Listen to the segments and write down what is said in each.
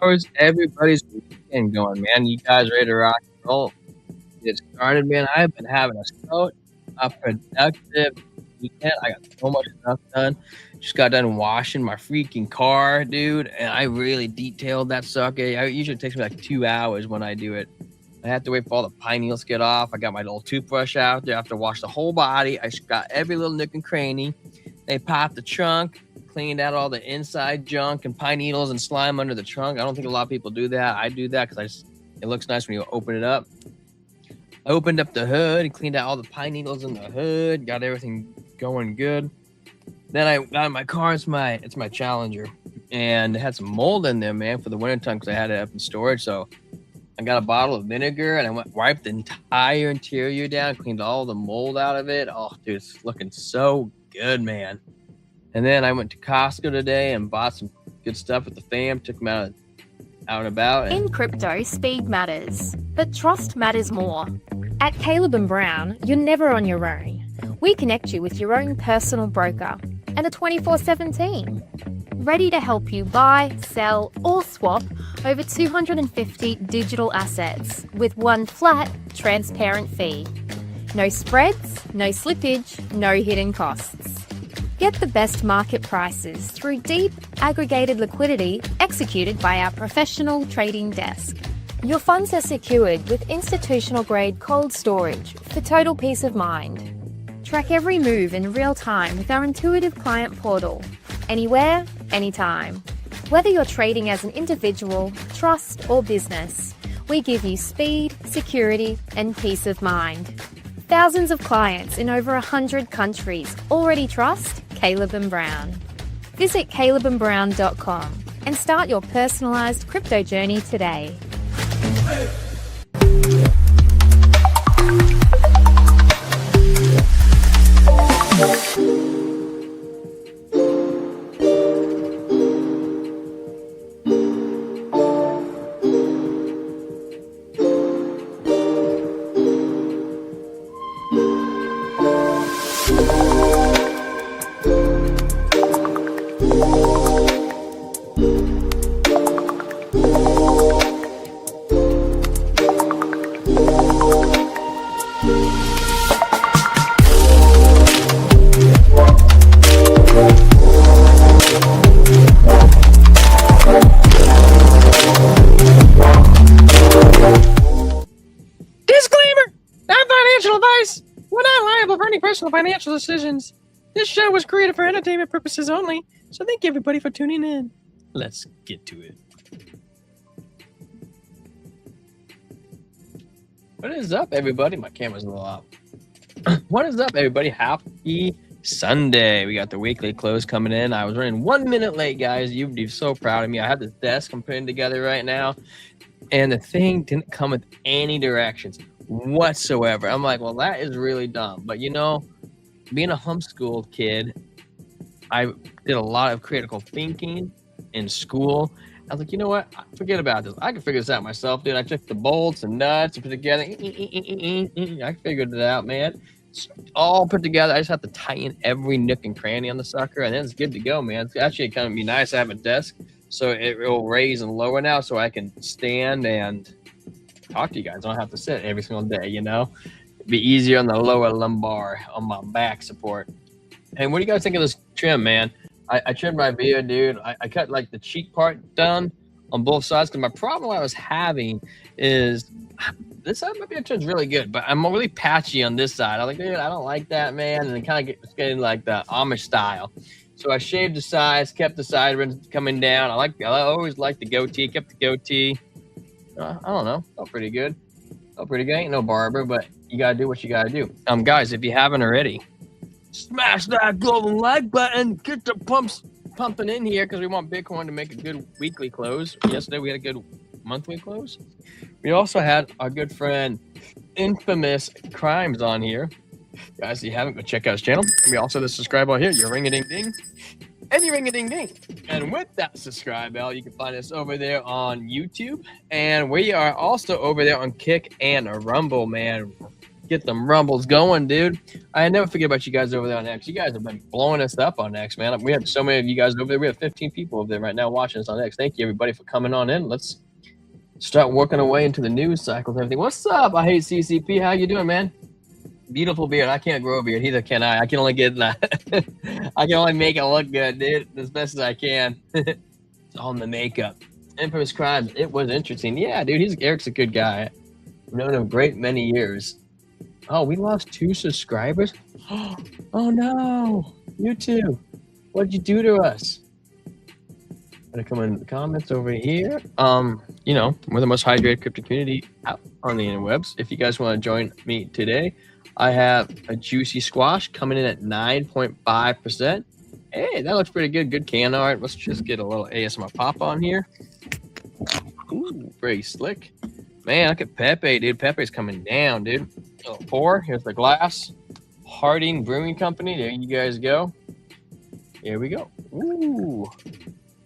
How's everybody's weekend going, man? You guys ready to rock and roll? Get started, man. I've been having a productive weekend. I got so much stuff done. Just got done washing my freaking car, dude, and I really detailed that sucker. It usually takes me like 2 hours when I do it. I have to wait for all the pine needles to get off. I got my little toothbrush out there. I have to wash the whole body. I just got every little nook and cranny. They popped the trunk, cleaned out all the inside junk and pine needles and slime under the trunk. I don't think a lot of people do that. I do that because it looks nice when you open it up. I opened up the hood and cleaned out all the pine needles in the hood. Got everything going good. Then I got in my car. It's my Challenger, and it had some mold in there, man, for the wintertime because I had it up in storage. So I got a bottle of vinegar and I wiped the entire interior down, cleaned all the mold out of it. Oh, dude, it's looking so good, man. And then I went to Costco today and bought some good stuff with the fam. Took them out and about. In crypto, speed matters, but trust matters more. At Caleb & Brown, you're never on your own. We connect you with your own personal broker and a 24/7 team, ready to help you buy, sell, or swap over 250 digital assets with one flat, transparent fee. No spreads, no slippage, no hidden costs. Get the best market prices through deep, aggregated liquidity executed by our professional trading desk. Your funds are secured with institutional-grade cold storage for total peace of mind. Track every move in real time with our intuitive client portal, anywhere, anytime. Whether you're trading as an individual, trust, or business, we give you speed, security, and peace of mind. Thousands of clients in over 100 countries already trust Caleb & Brown. Visit calebandbrown.com and start your personalized crypto journey today. Financial decisions. This show was created for entertainment purposes only, so thank you everybody for tuning in. Let's get to it. What is up, everybody? My camera's a little off. What is up, everybody? Happy Sunday. We got the weekly close coming in. I was running 1 minute late, guys. You'd be so proud of me. I have this desk I'm putting together right now, and the thing didn't come with any directions whatsoever. I'm like, well, that is really dumb. But you know, being a homeschool kid, I did a lot of critical thinking in school. I was like, you know what? Forget about this. I can figure this out myself, dude. I took the bolts and nuts and put it together. I figured it out, man. It's all put together. I just have to tighten every nook and cranny on the sucker, and then it's good to go, man. It's actually kind of be nice to have a desk, so it will raise and lower now, so I can stand and talk to you guys. I don't have to sit every single day, you know? It'd be easier on the lower lumbar on my back support. And what do you guys think of this trim, man? I trimmed my beard, dude. I cut like the cheek part done on both sides because my problem I was having is this side my beard trim's really good, but I'm really patchy on this side. I'm like, dude, I don't like that, man. And it kind of it's getting like the Amish style. So I shaved the sides, kept the sideburns coming down. I always liked the goatee, kept the goatee. I don't know. Felt pretty good. Ain't no barber, but you gotta do what you gotta do. Guys, if you haven't already, smash that golden like button. Get the pumps pumping in here because we want Bitcoin to make a good weekly close. Yesterday we had a good monthly close. We also had our good friend Infamous Crimes on here. Guys, if you haven't, go check out his channel. And we also have the subscribe bell here. Your ring-a-ding-ding. And your ring-a-ding-ding. And with that subscribe bell, you can find us over there on YouTube. And we are also over there on Kick and Rumble, man. get them rumbles going, dude. I never forget about you guys over there on X. You guys have been blowing us up on X, man. We have so many of you guys over there. We have 15 people over there right now watching us on X. Thank you, everybody, for coming on in. Let's start working our way into the news cycles and everything. What's up? I hate CCP. How you doing, man? Beautiful beard. I can't grow a beard. Neither can I. I can only get I can only make it look good, dude, as best as I can. It's all in the makeup. Infamous Crimes. It was interesting. Yeah, dude. Eric's a good guy. I've known him a great many years. Oh, we lost 2 subscribers. Oh no, YouTube. What'd you do to us? Gonna come in the comments over here. You know, we're the most hydrated crypto community out on the interwebs. If you guys want to join me today, I have a juicy squash coming in at 9.5%. Hey, that looks pretty good. Good can art. Let's just get a little ASMR pop on here. Ooh, very slick. Man, look at Pepe, dude. Pepe's coming down, dude. A little pour. Here's the glass. Harding Brewing Company. There you guys go. Here we go. Ooh.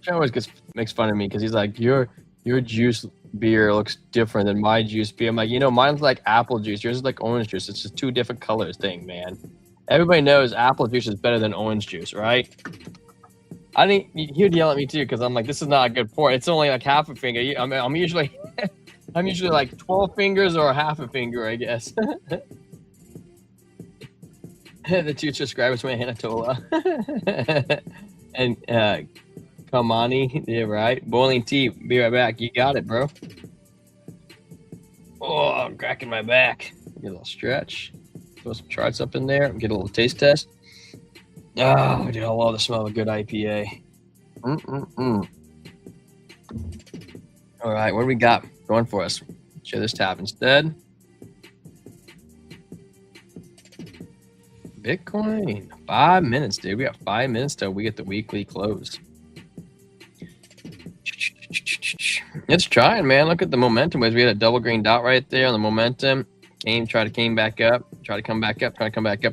He always makes fun of me because he's like, your juice beer looks different than my juice beer. I'm like, you know, mine's like apple juice. Yours is like orange juice. It's just 2 different colors thing, man. Everybody knows apple juice is better than orange juice, right? I think he'd yell at me too because I'm like, this is not a good pour. It's only like half a finger. I'm usually I'm usually like 12 fingers or half a finger, I guess. The 2 subscribers from Anatola and Kamani, yeah, right. Boiling tea. Be right back. You got it, bro. Oh, I'm cracking my back. Get a little stretch. Throw some charts up in there. Get a little taste test. Oh, dude, I love the smell of a good IPA. All right, what do we got going for us? Share this tab instead. Bitcoin. 5 minutes, dude. We got 5 minutes till we get the weekly close. It's trying, man. Look at the momentum. We had a double green dot right there on the momentum. Came back up. Try to come back up.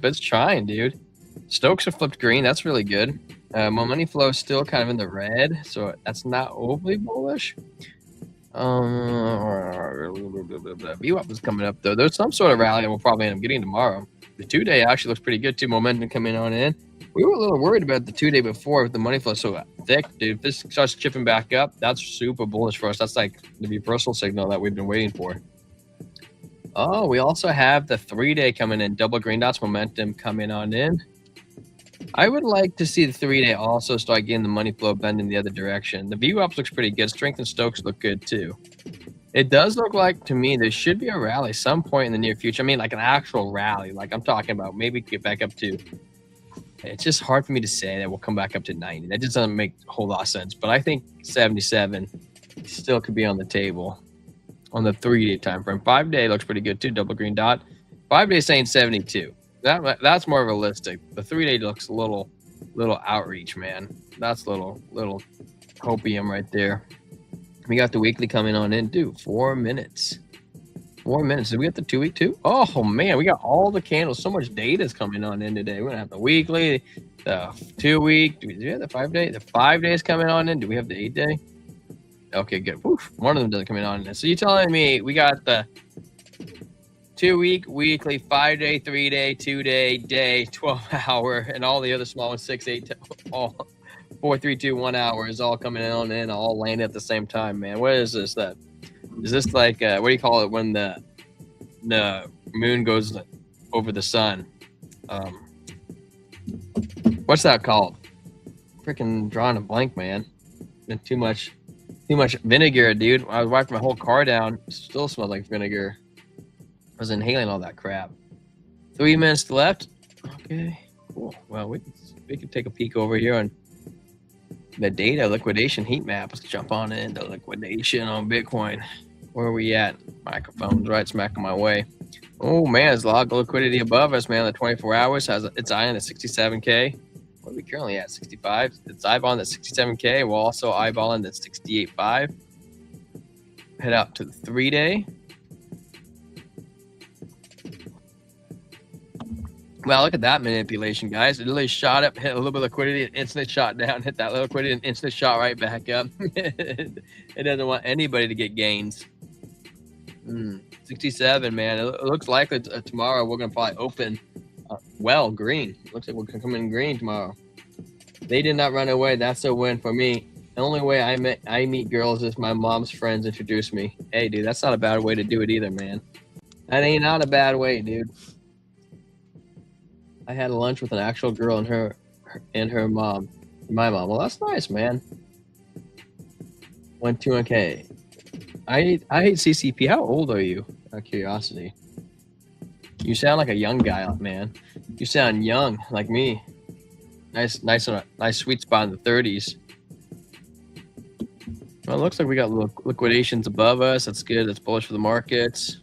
It's trying, dude. Stokes are flipped green. That's really good. Money flow is still kind of in the red, so that's not overly bullish. VWAP is coming up though. There's some sort of rally that we'll probably end up getting tomorrow. The 2-day actually looks pretty good too. Momentum coming on in. We were a little worried about the 2-day before with the money flow so thick, dude. If this starts chipping back up, that's super bullish for us. That's like the reversal signal that we've been waiting for. Oh, we also have the 3-day coming in. Double green dots momentum coming on in. I would like to see the 3-day also start getting the money flow bending the other direction. The VWAP looks pretty good. Strength and Stokes look good too. It does look like to me there should be a rally some point in the near future. I mean, like an actual rally. Like I'm talking about maybe get back up to. It's just hard for me to say that we'll come back up to 90. That just doesn't make a whole lot of sense. But I think 77 still could be on the table on the 3-day time frame. 5-day looks pretty good too. Double green dot. 5-day saying 72. That's more realistic. The 3-day looks a little outreach, man. That's little hopium right there. We got the weekly coming on in, dude. 4 minutes. 4 minutes. Did we get the 2-week too? Oh man, we got all the candles. So much data is coming on in today. We're gonna have the weekly, the 2-week. Do we have the 5-day? The 5 days coming on in. Do we have the 8-day? Okay, good. Oof, one of them doesn't come in in. So you're telling me we got the 2-week, weekly, 5-day, 3-day, 2-day, day, 12-hour, and all the other small ones, 6, 8, all 4, 3, 2, 1 hour is all coming on in, all landing at the same time, man. What is this? Is this like what do you call it when the moon goes over the sun? What's that called? Freaking drawing a blank, man. Been too much vinegar, dude. I was wiping my whole car down. Still smells like vinegar. I was inhaling all that crap. 3 minutes left. Okay, cool. Well, we can take a peek over here on the data liquidation heat map. Let's jump on into liquidation on Bitcoin. Where are we at? Microphone's right smack on my way. Oh man, there's a lot of liquidity above us, man. The 24 hours has its eye on the 67K. What are we currently at? 65. It's eyeballing at 67K. We're also eyeballing at 68.5. Head up to the 3-day. Well, look at that manipulation, guys. It literally shot up, hit a little bit of liquidity, and instantly shot down, hit that little liquidity, and instantly shot right back up. It doesn't want anybody to get gains. 67, man. It looks likely tomorrow we're going to probably open green. Looks like we're going to come in green tomorrow. They did not run away. That's a win for me. The only way I meet girls is my mom's friends introduce me. Hey, dude, that's not a bad way to do it either, man. That ain't not a bad way, dude. I had lunch with an actual girl and her mom. My mom. Well, that's nice, man. 121K. I hate CCP. How old are you? Out of curiosity. You sound like a young guy, man. You sound young, like me. Nice sweet spot in the 30s. Well, it looks like we got liquidations above us. That's good. That's bullish for the markets.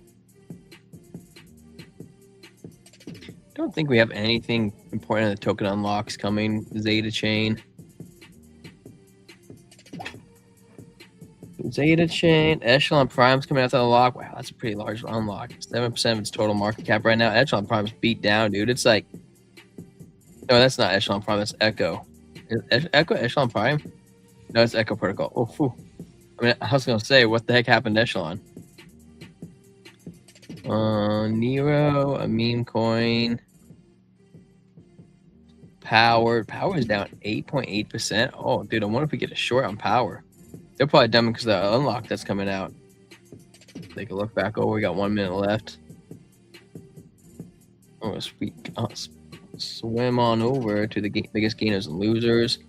Don't think we have anything important in the token unlocks coming. Zeta chain. Echelon Prime's coming out to the unlock. Wow, that's a pretty large unlock. 7% of its total market cap right now. Echelon Prime's beat down, dude. It's like, no, that's not Echelon Prime. That's Echo. Is Echo Echelon Prime? No, it's Echo Protocol. Oh, phew. I mean, I was gonna say, what the heck happened to Echelon? Nero, a meme coin. Power is down 8.8%. Oh, dude, I wonder if we get a short on Power. They're probably done because of the unlock that's coming out. Take a look back over. We got 1 minute left. Oh, sweet. Swim on over to the biggest gainers and losers.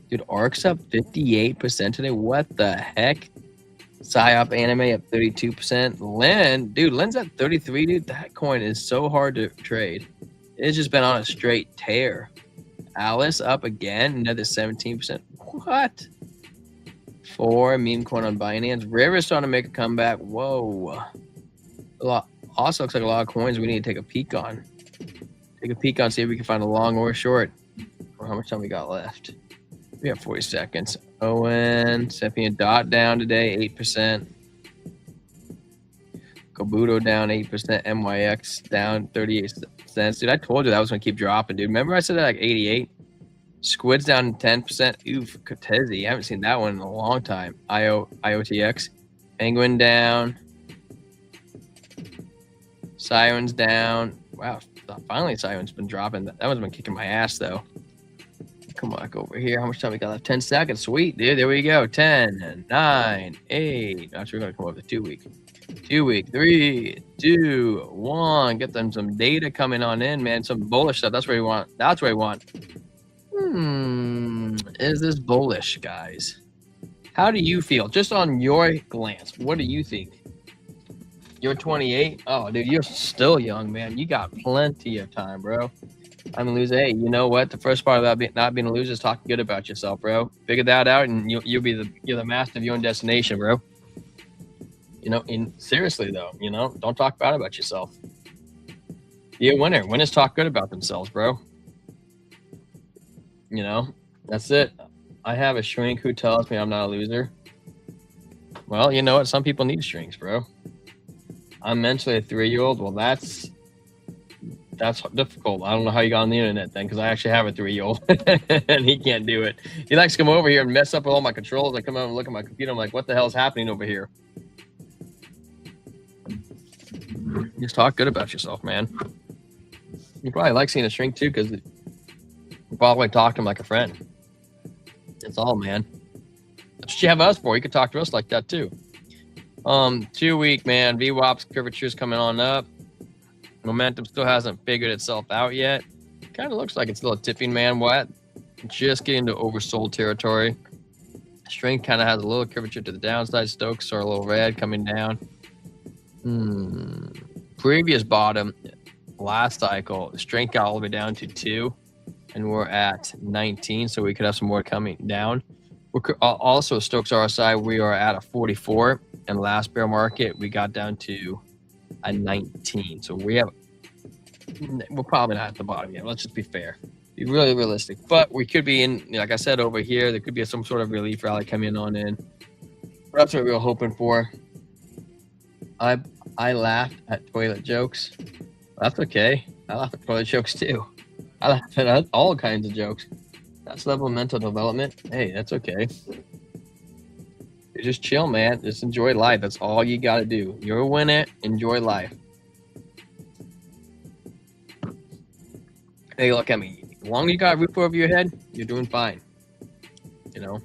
Dude, ARC's up 58% today. What the heck? PsyOp Anime up 32%. Len's at 33, dude. That coin is so hard to trade. It's just been on a straight tear. Alice up again, another 17%. What? 4 meme coin on Binance. River's starting to make a comeback. Whoa. Also looks like a lot of coins we need to take a peek on. Take a peek on, see if we can find a long or a short. Or how much time we got left. We have 40 seconds. Owen, Seppian Dot down today, 8%. Kobudo down 8%. MYX down 38 cents. Dude, I told you that was going to keep dropping, dude. Remember I said that like 88? Squid's down 10%. Oof, Cortezi. I haven't seen that one in a long time. IOTX. Penguin down. Siren's down. Wow, finally Siren's been dropping. That one's been kicking my ass, though. Come on, go over here. How much time we got left? 10 seconds. Sweet, dude. There we go. 10, 9, 8. Actually, we're going to come over the 2 week. 2 week. 3, 2, 1. Get them some data coming on in, man. Some bullish stuff. That's what we want. That's what we want. Is this bullish, guys? How do you feel? Just on your glance, what do you think? You're 28? Oh, dude, you're still young, man. You got plenty of time, bro. I'm a loser. Hey, you know what? The first part about not being a loser is talking good about yourself, bro. Figure that out, and you're the master of your own destination, bro. You know, seriously though, you know, don't talk bad about yourself. Be a winner. Winners talk good about themselves, bro. You know, that's it. I have a shrink who tells me I'm not a loser. Well, you know what? Some people need shrinks, bro. I'm mentally a 3-year-old. Well, that's difficult. I don't know how you got on the internet then, because I actually have a 3-year-old and he can't do it. He likes to come over here and mess up all my controls. I come over and look at my computer. I'm like, what the hell is happening over here? Just talk good about yourself, man. You probably like seeing a shrink too, because you probably talk to him like a friend. That's all, man. That's what you have us for. You could talk to us like that too. 2 week, man. VWAP's curvature's coming on up. Momentum still hasn't figured itself out yet. Kind of looks like it's still a tipping, man. What? Just getting to oversold territory. Strength kind of has a little curvature to the downside. Stokes are a little red coming down. Previous bottom last cycle, the strength got all the way down to 2, and we're at 19, so we could have some more coming down. Also, Stokes RSI, we are at a 44, and last bear market we got down to a 19. So we're probably not at the bottom yet. Let's just be fair, be really realistic. But we could be in, like I said, over here. There could be some sort of relief rally coming on in. That's what we were hoping for. I laughed at toilet jokes. That's okay. I laugh at toilet jokes too. I laugh at all kinds of jokes. That's level of mental development. Hey, that's okay. Just chill, man. Just enjoy life. That's all you got to do. You're a winner. Enjoy life. Hey, look at me. As long as you got a roof over your head, you're doing fine. You know,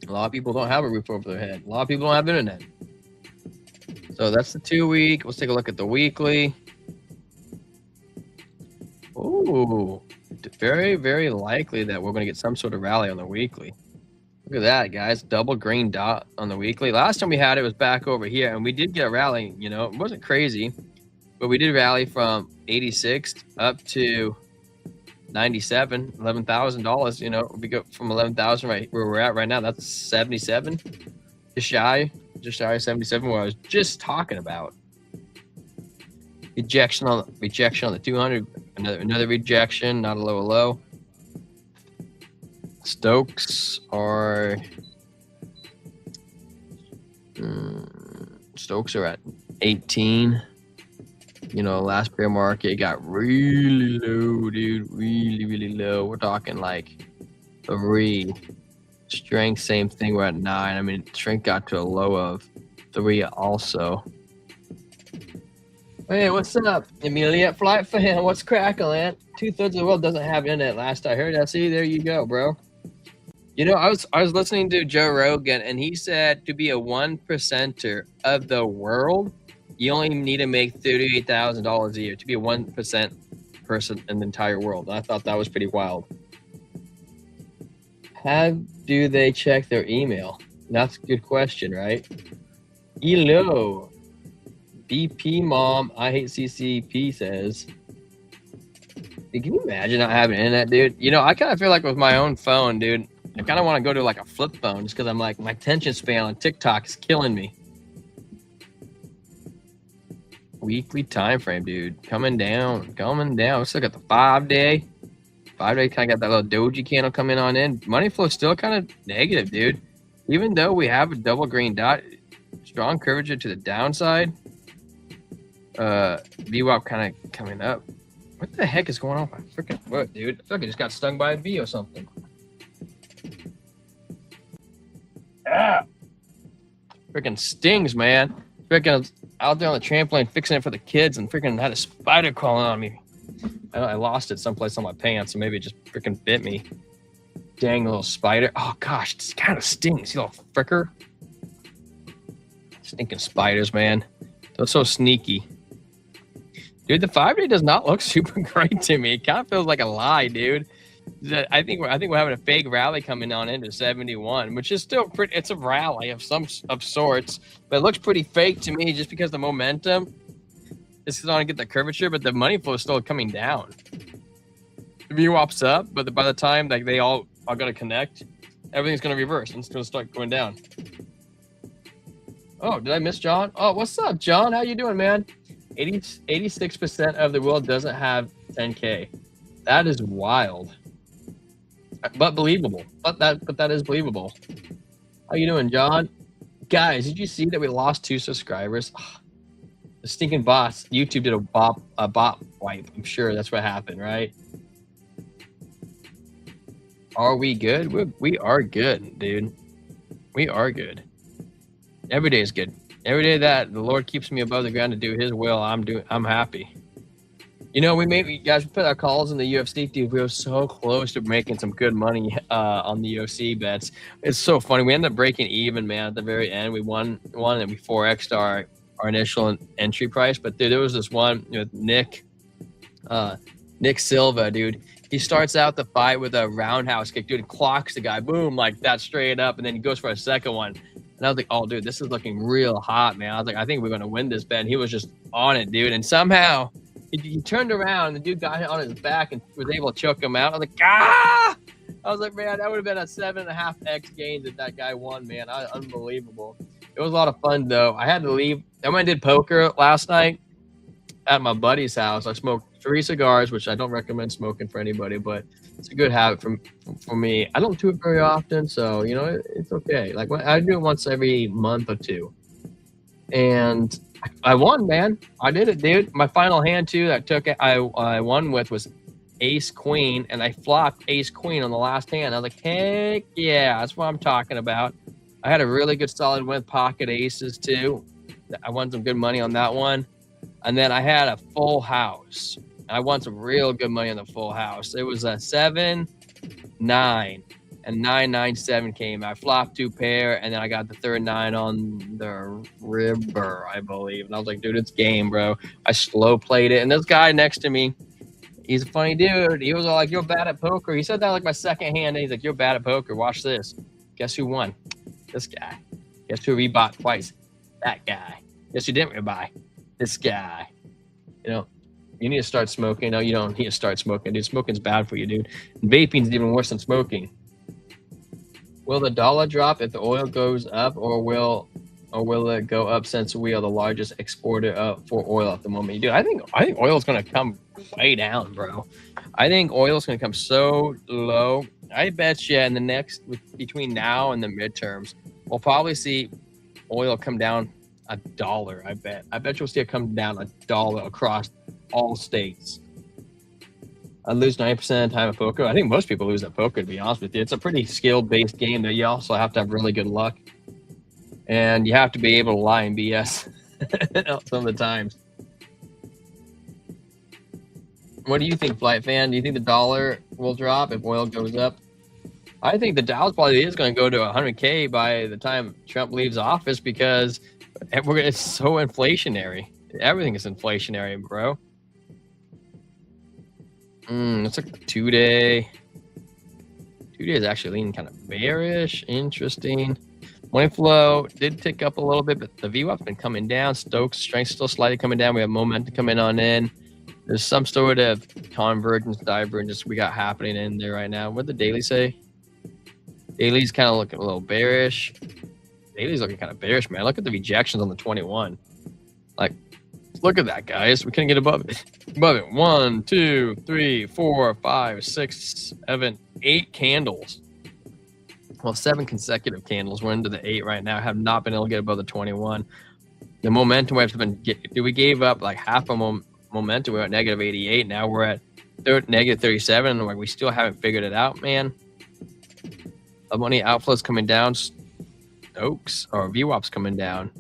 a lot of people don't have a roof over their head. A lot of people don't have internet. So that's the 2 week. Let's take a look at the weekly. Ooh, very, very likely that we're going to get some sort of rally on the weekly. Look at that, guys. Double green dot on the weekly. Last time we had it was back over here, and we did get a rally. You know, it wasn't crazy, but we did rally from 86 up to 97, $11,000. You know, we go from 11,000 right where we're at right now. That's 77, just shy of 77. What I was just talking about. Rejection on the 200. Another rejection, not a low. Stokes are at 18. You know, last bear market got really low, dude. Really low. We're talking like 3. Strength, same thing. We're at 9. I mean, strength got to a low of 3 also. Hey, what's up, Amelia? Flight fan, what's crackling? 2/3 of the world doesn't have internet. Last I heard, see, there you go, bro. You know, I was listening to Joe Rogan, and he said to be a 1%er of the world, you only need to make $38,000 a year to be a 1% person in the entire world. I thought that was pretty wild. How do they check their email? That's a good question, right? Hello. BP mom, I hate CCP says. Dude, can you imagine not having internet, dude? You know, I kind of feel like with my own phone, dude, I kind of want to go to like a flip phone just because I'm like, my attention span on TikTok is killing me. Weekly time frame, dude. Coming down. Let's look at the 5-day. 5-day kind of got that little doji candle coming on in. Money flow still kind of negative, dude. Even though we have a double green dot, strong curvature to the downside. VWAP kind of coming up. What the heck is going on with my freaking foot, dude? I feel like I just got stung by a bee or something. Ah! Freaking stings, man. Freaking out there on the trampoline fixing it for the kids and freaking had a spider crawling on me. I lost it someplace on my pants, so maybe it just freaking bit me. Dang little spider. Oh gosh, it kind of stings, you little fricker. Stinking spiders, man. They're so sneaky. Dude, the 5-day does not look super great to me. It kind of feels like a lie, dude. I think we're having a fake rally coming on into 71, which is still pretty. It's a rally of sorts, but it looks pretty fake to me just because the momentum is starting to get the curvature, but the money flow is still coming down. The VWAP's up, but by the time like they all are going to connect, everything's going to reverse and it's going to start going down. Oh, did I miss John? Oh, what's up, John? How you doing, man? 86% of the world doesn't have 10K. That is wild, but believable. But that is believable. How you doing, John? Guys, did you see that we lost 2 subscribers? Oh, the stinking bots. YouTube did a bot wipe. I'm sure that's what happened, right? Are we good? We are good, dude. We are good. Every day is good. Every day that the Lord keeps me above the ground to do His will, I'm happy. You know, we guys put our calls in the UFC, dude. We were so close to making some good money on the UFC bets. It's so funny. We ended up breaking even, man. At the very end, we won, and we 4x'd our initial entry price. But dude, there was this one with Nick Silva, dude. He starts out the fight with a roundhouse kick, dude. Clocks the guy, boom, like that straight up, and then he goes for a second one. And I was like, oh, dude, this is looking real hot, man. I was like, I think we're going to win this bet. And he was just on it, dude. And somehow he turned around and the dude got hit on his back and was able to choke him out. I was like, ah! I was like, man, that would have been a 7.5x gain if that guy won, man. Unbelievable. It was a lot of fun, though. I had to leave. I went and did poker last night at my buddy's house. I smoked 3 cigars, which I don't recommend smoking for anybody, but it's a good habit for me. I don't do it very often, so, you know, it's okay. Like, I do it once every month or 2. And I won, man. I did it, dude. My final hand, too, I won with was ace queen, and I flopped ace queen on the last hand. I was like, heck yeah, that's what I'm talking about. I had a really good solid win with pocket aces too. I won some good money on that one. And then I had a full house. I won some real good money on the full house. It was a 7, 9, and 997 came. I flopped 2 pair, and then I got the third 9 on the river, I believe. And I was like, dude, it's game, bro. I slow played it. And this guy next to me, he's a funny dude. He was all like, you're bad at poker. He said that like my second hand. And he's like, you're bad at poker. Watch this. Guess who won? This guy. Guess who rebought twice? That guy. Guess who didn't rebuy? This guy. You know, you need to start smoking. No, you don't need to start smoking, dude. Smoking's bad for you, dude. And vaping's even worse than smoking. Will the dollar drop if the oil goes up, or will it go up since we are the largest exporter for oil at the moment? Dude, I think oil is gonna come way down, bro. I think oil is gonna come so low. I bet you in the next, between now and the midterms, we'll probably see oil come down $1. I bet you'll see it come down $1 across all states. I lose 90% of the time at poker. I think most people lose at poker, to be honest with you. It's a pretty skill-based game that you also have to have really good luck. And you have to be able to lie and BS some of the times. What do you think, Flight Fan? Do you think the dollar will drop if oil goes up? I think the Dow probably is going to go to 100K by the time Trump leaves office, because it's so inflationary. Everything is inflationary, bro. It's like a 2-day. 2 days actually leaning kind of bearish. Interesting. Money flow did tick up a little bit, but the VWAP's been coming down. Stokes strength still slightly coming down. We have momentum coming on in. There's some sort of convergence, divergence we got happening in there right now. What did the daily say? Daily's kind of looking a little bearish. Daily's looking kind of bearish, man. Look at the rejections on the 21. Like, look at that, guys. We couldn't get above it. Above it. 1, 2, 3, 4, 5, 6, 7, 8 candles. Well, 7 consecutive candles. We're into the 8 right now. Have not been able to get above the 21. The momentum waves have been. We gave up like half a momentum. We were at negative 88. Now we're at negative 37. Like, we still haven't figured it out, man. The money outflows coming down. Stokes or VWAP's coming down.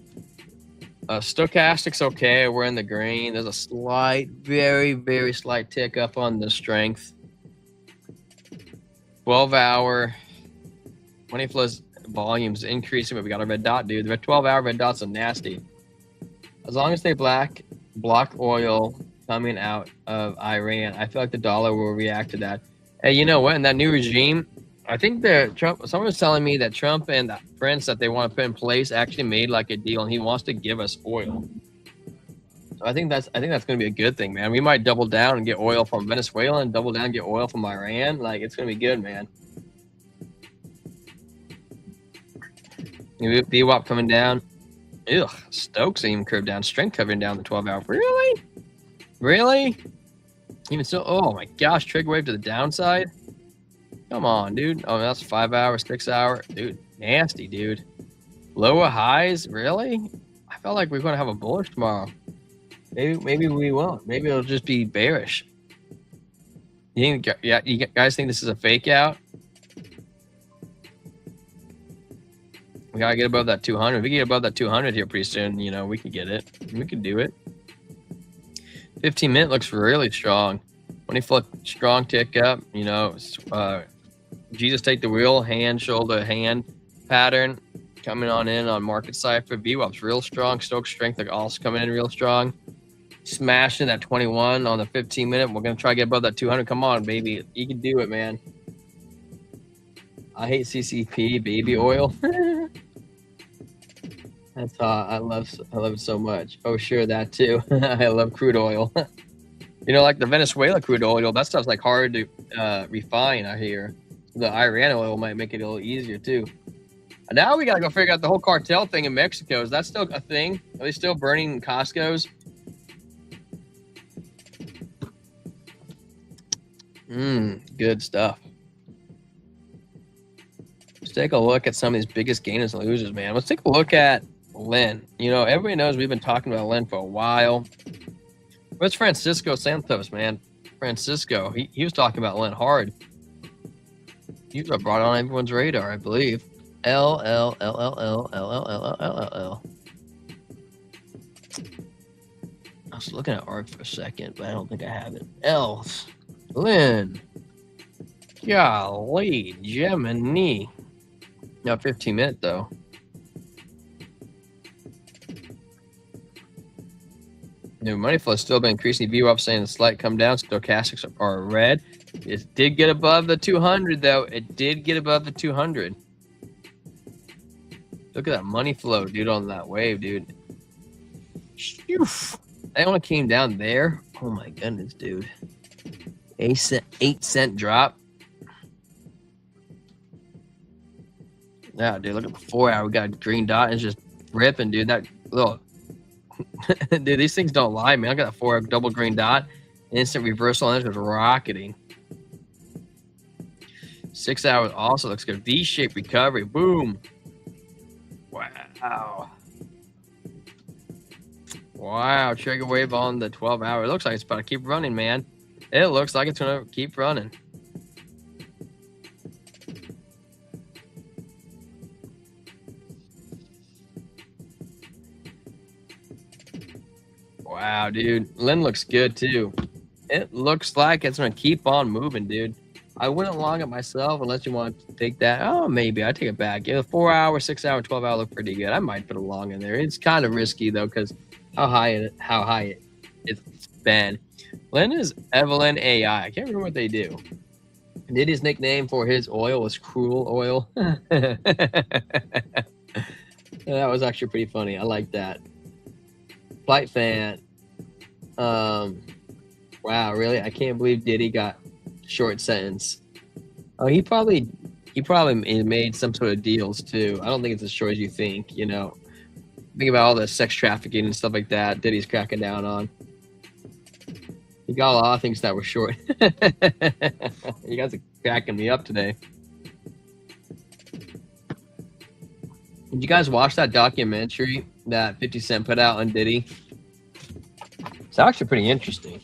Stochastic's okay. We're in the green. There's a slight, very, very slight tick up on the strength. 12-hour money flows volumes increasing, but we got a red dot, dude. The 12-hour red dots are nasty. As long as they block oil coming out of Iran, I feel like the dollar will react to that. Hey, you know what? In that new regime, I think someone was telling me that Trump and the friends that they want to put in place actually made like a deal, and he wants to give us oil. So I think that's going to be a good thing, man. We might double down and get oil from Venezuela and double down and get oil from Iran. Like, it's going to be good, man. VWAP coming down. Ugh, Stokes even curved down. Strength covering down the 12-hour. Really? Really? Even so, oh my gosh, trigger wave to the downside. Come on, dude. Oh, that's 5-hour, 6-hour. Dude, nasty, dude. Lower highs? Really? I felt like we are going to have a bullish tomorrow. Maybe we won't. Maybe it'll just be bearish. You guys think this is a fake out? We got to get above that 200. If we get above that 200 here pretty soon, you know, we can get it. We can do it. 15-minute looks really strong. Money flow strong tick up, you know, Jesus take the wheel, hand, shoulder, hand pattern coming on in on market cipher. VWAP's real strong. Stokes strength are also coming in real strong. Smashing that 21 on the 15-minute. We're going to try to get above that 200. Come on, baby. You can do it, man. I hate CCP, baby oil. That's I love it so much. Oh, sure, that too. I love crude oil. You know, like the Venezuela crude oil, that stuff's like hard to refine out here. The Iran oil might make it a little easier too. And now we gotta go figure out the whole cartel thing in Mexico. Is that still a thing? Are they still burning Costco's? Good stuff. Let's take a look at some of these biggest gainers and losers, man. Let's take a look at Lynn. You know, everybody knows we've been talking about Lynn for a while. Where's Francisco Santos, man? Francisco, he was talking about Lynn hard. He was brought on everyone's radar, I believe. L L L L L L L L L L L. I was looking at ARC for a second, but I don't think I have it. L. Lynn. Golly, Gemini. Now 15-minute though. New money flow has still been increasing. View up saying the slight come down. Stochastics are red. It did get above the 200 though. It did get above the 200. Look at that money flow, dude, on that wave, dude. Phew. They only came down there. Oh my goodness, dude. 8-cent drop. Yeah, dude, look at the 4 hour. We got a green dot and it's just ripping, dude. That little dude, these things don't lie, man. I got a 4 hour double green dot, instant reversal, and it's just rocketing. 6 hours also looks good. V-shaped recovery. Boom. Wow. Wow. Trigger wave on the 12 hour. It looks like it's about to keep running, man. It looks like it's going to keep running. Wow, dude. Lynn looks good, too. It looks like it's going to keep on moving, dude. I wouldn't long it myself unless you want to take that. Oh, maybe. I take it back. Yeah, the 4 hour, 6 hour, 12 hour look pretty good. I might put a long in there. It's kind of risky, though, because how high it's been. Lynn is Evelyn AI. I can't remember what they do. Diddy's nickname for his oil was Cruel Oil. That was actually pretty funny. I like that. Flight fan. Wow, really? I can't believe Diddy got short sentence. Oh, he probably made some sort of deals too. I don't think it's as short as you think. You know, think about all the sex trafficking and stuff like that Diddy's cracking down on. He got a lot of things that were short. You guys are cracking me up today. Did you guys watch that documentary that 50 Cent put out on Diddy? It's actually pretty interesting.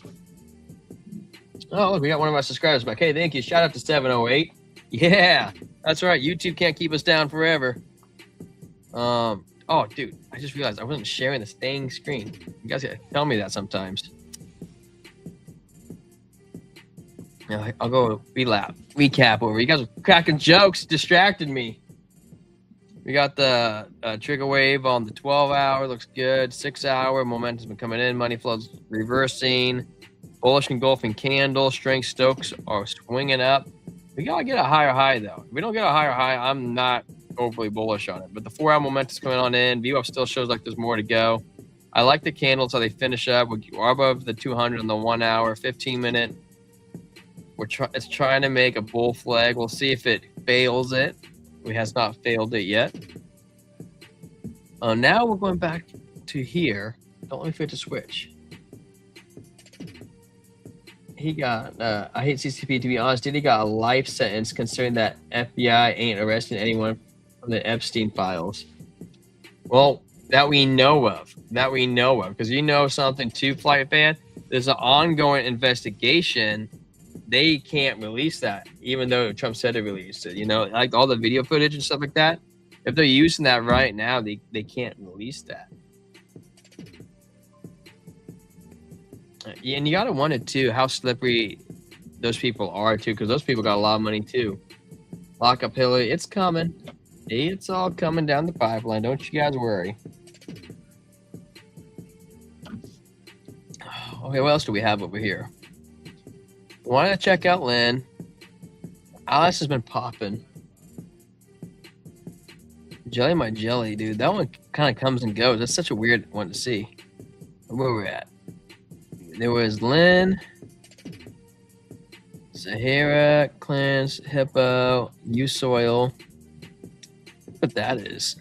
Oh, look, we got one of our subscribers back. Hey, thank you. Shout out to 708. Yeah, that's right. YouTube can't keep us down forever. Oh, dude, I just realized I wasn't sharing this dang screen. You guys gotta tell me that sometimes. Yeah, I'll go recap over. You guys were cracking jokes, distracted me. We got the trigger wave on the 12 hour. Looks good. 6 hour. Momentum's been coming in. Money flows reversing. Bullish engulfing candle. Strength Stokes are swinging up. We got to get a higher high, though. If we don't get a higher high, I'm not overly bullish on it. But the 4 hour momentum's coming on in. VWAP still shows like there's more to go. I like the candles, how they finish up. We're above the 200 on the 1 hour. 15-minute. It's trying to make a bull flag. We'll see if it fails it. It has not failed it yet. Now we're going back to here. Don't let me forget to switch. He got, I hate CCP to be honest, Diddy got a life sentence considering that FBI ain't arresting anyone from the Epstein files. Well, that we know of. Because you know something too, Flight Fan? There's an ongoing investigation. They can't release that, even though Trump said they released it. You know, like all the video footage and stuff like that. If they're using that right now, they can't release that. Yeah, and you gotta wonder too how slippery those people are too, because those people got a lot of money too. Lockup Hillary, it's coming. It's all coming down the pipeline. Don't you guys worry. Okay, what else do we have over here? Wanted to check out Lynn. Alice has been popping. Jelly my jelly, dude. That one kind of comes and goes. That's such a weird one to see. Where we're at. There was Lynn, Sahara, Cleanse, Hippo, U-Soil. What that is.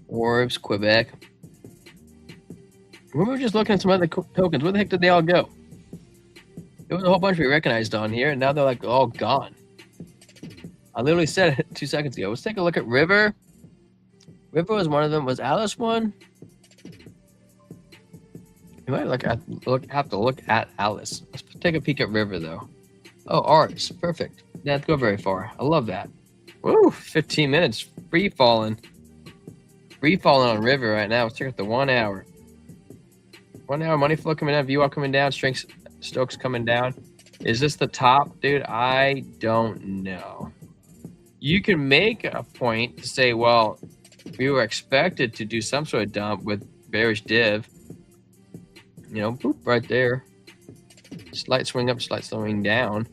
Orbs, Quebec. We were just looking at some other tokens. Where the heck did they all go? There was a whole bunch we recognized on here, and now they're like all gone. I literally said it 2 seconds ago. Let's take a look at River. River was one of them. Was Alice one? You might have to look at Alice. Let's take a peek at River, though. Oh, Arts. Perfect. Didn't have to go very far. I love that. Woo, 15 minutes. Free falling. Free falling on River right now. Let's check out the 1 hour. 1 hour money flow coming down. VWAP coming down. Strength Stokes coming down. Is this the top? Dude, I don't know. You can make a point to say, well, we were expected to do some sort of dump with bearish div. You know, boop, right there. Slight swing up, slight slowing down.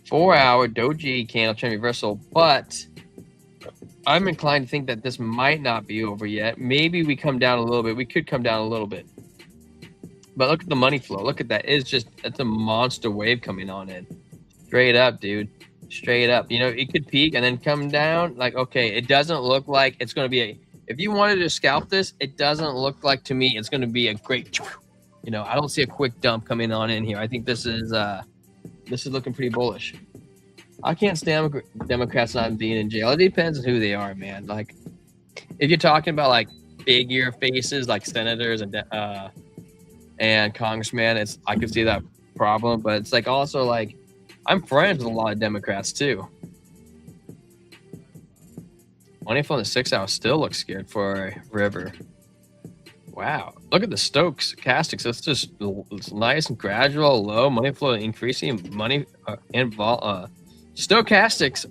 4 hour doji candle trend reversal, but I'm inclined to think that this might not be over yet. Maybe we come down a little bit. We could come down a little bit. But look at the money flow. Look at that. It's a monster wave coming on in. Straight up, dude. Straight up. You know, it could peak and then come down. Like, okay, it doesn't look like it's going to be if you wanted to scalp this, it doesn't look like to me it's going to be a great, you know, I don't see a quick dump coming on in here. I think this is looking pretty bullish. I can't stand Democrats not being in jail. It depends on who they are, man. Like, if you're talking about like bigger faces like senators and congressmen, I could see that problem. But it's like also like I'm friends with a lot of Democrats too. Money flow in the 6 hour still looks good for River. Wow, look at the Stokes stochastics. It's just it's nice and gradual, low money flow increasing. Money stochastics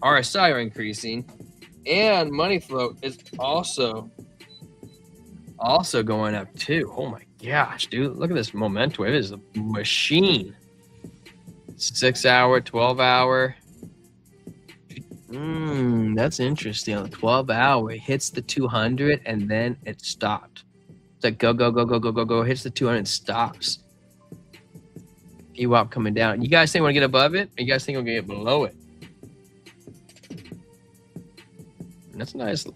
RSI are increasing, and money flow is also going up too. Oh my gosh, dude, look at this momentum. It is a machine. 6 hour, 12 hour. That's interesting. On the 12 hour, it hits the 200 and then it stopped. It's like go, hits the 200 and stops. VWAP coming down. You guys think we're gonna get above it? Or you guys think we're gonna get below it? And that's a nice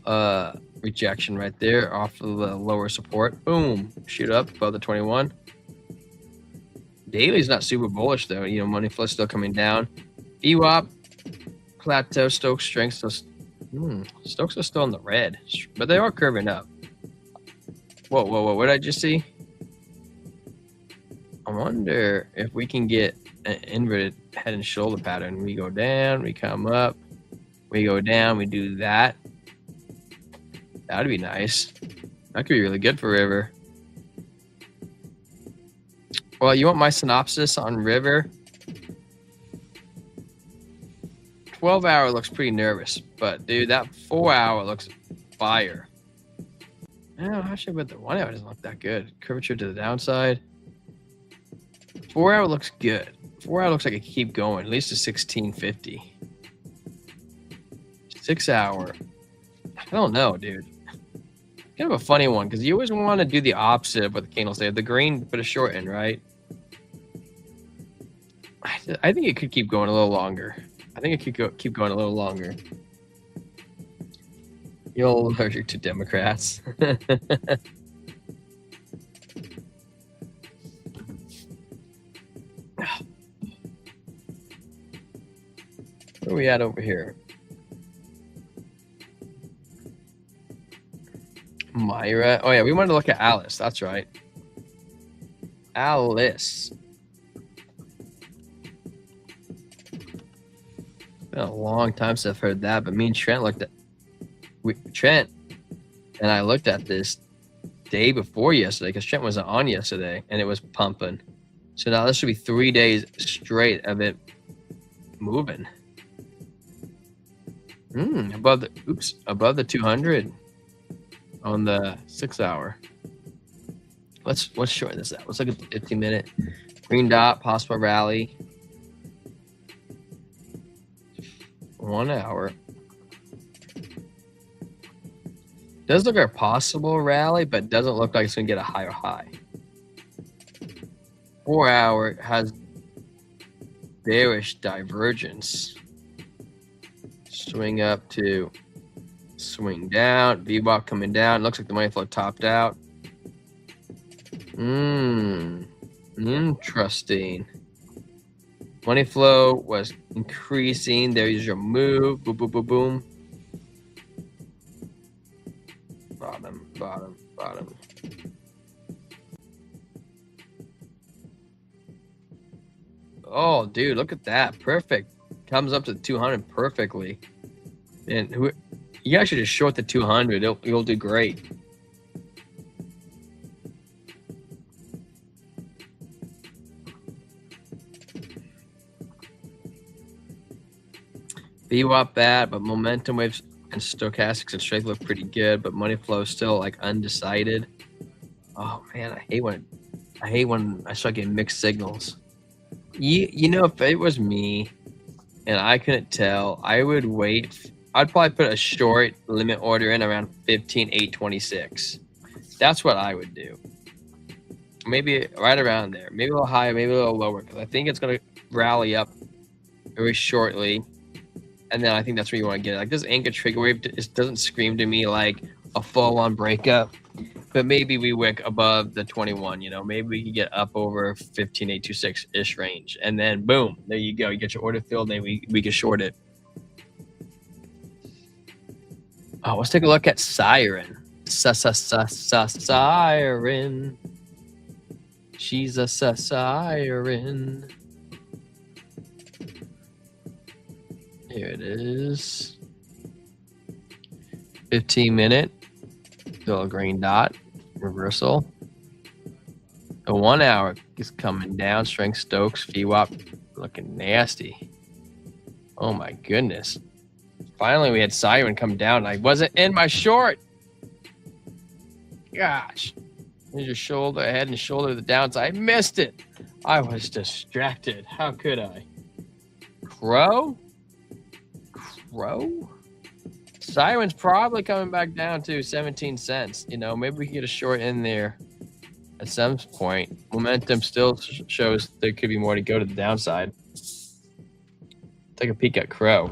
rejection right there off of the lower support. Boom, shoot up above the 21. Daily's not super bullish though. You know, money flow still coming down. VWAP plateau. Stokes strength still. Stokes are still in the red, but they are curving up. Whoa! What did I just see? I wonder if we can get an inverted head and shoulder pattern. We go down, we come up, we go down, we do that. That'd be nice. That could be really good for River. Well, you want my synopsis on River? 12 hour looks pretty nervous, but dude, that 4 hour looks fire. No, actually, but the 1 hour doesn't look that good. Curvature to the downside. 4 hour looks good. 4 hour looks like it can keep going, at least to 1650. 6 hour. I don't know, dude. Kind of a funny one because you always want to do the opposite of what the candles say. The green, but a short end, right? I think it could keep going a little longer. I think it could keep going a little longer. You're allergic to Democrats. Where are we at over here? Myra. Oh yeah, we wanted to look at Alice. That's right. Alice. Been a long time since I've heard that, but me and Trent Trent and I looked at this day before yesterday because Trent wasn't on yesterday and it was pumping. So now this should be 3 days straight of it moving. Above the 200 on the 6 hour. Let's shorten this out. Let's look at the 15-minute green dot, possible rally. 1 hour. Does look like a possible rally, but doesn't look like it's gonna get a higher high. 4 hour has bearish divergence. Swing up to swing down. VWAP coming down. Looks like the money flow topped out. Interesting. Money flow was increasing. There's your move. Boom, boom, boom, boom. Bottom. Oh, dude, look at that. Perfect. Comes up to 200 perfectly. And you guys should just short the 200. You'll do great. VWAP bad, but momentum waves and stochastics and strength look pretty good, but money flow is still like undecided. Oh man, I hate when I start getting mixed signals. You know, if it was me and I couldn't tell, I would wait. I'd probably put a short limit order in around 15,826. That's what I would do. Maybe right around there, maybe a little higher, maybe a little lower, because I think it's going to rally up very shortly. And then I think that's where you want to get it. Like this anchor trigger wave doesn't scream to me like a full-on breakup, but maybe we wick above the 21. You know, maybe we can get up over 15,826-ish range, and then boom, there you go. You get your order filled, and we can short it. Oh, let's take a look at Siren. Siren. She's a siren. Here it is. 15-minute. Little green dot. Reversal. The 1 hour is coming down. Strength Stokes. VWAP looking nasty. Oh my goodness. Finally, we had Siren come down. I wasn't in my short. Gosh. There's your shoulder, head and shoulder to the downside. I missed it. I was distracted. How could I? Crow? Siren's probably coming back down to 17 cents. You know, maybe we can get a short in there at some point. Momentum still shows there could be more to go to the downside. Take a peek at Crow.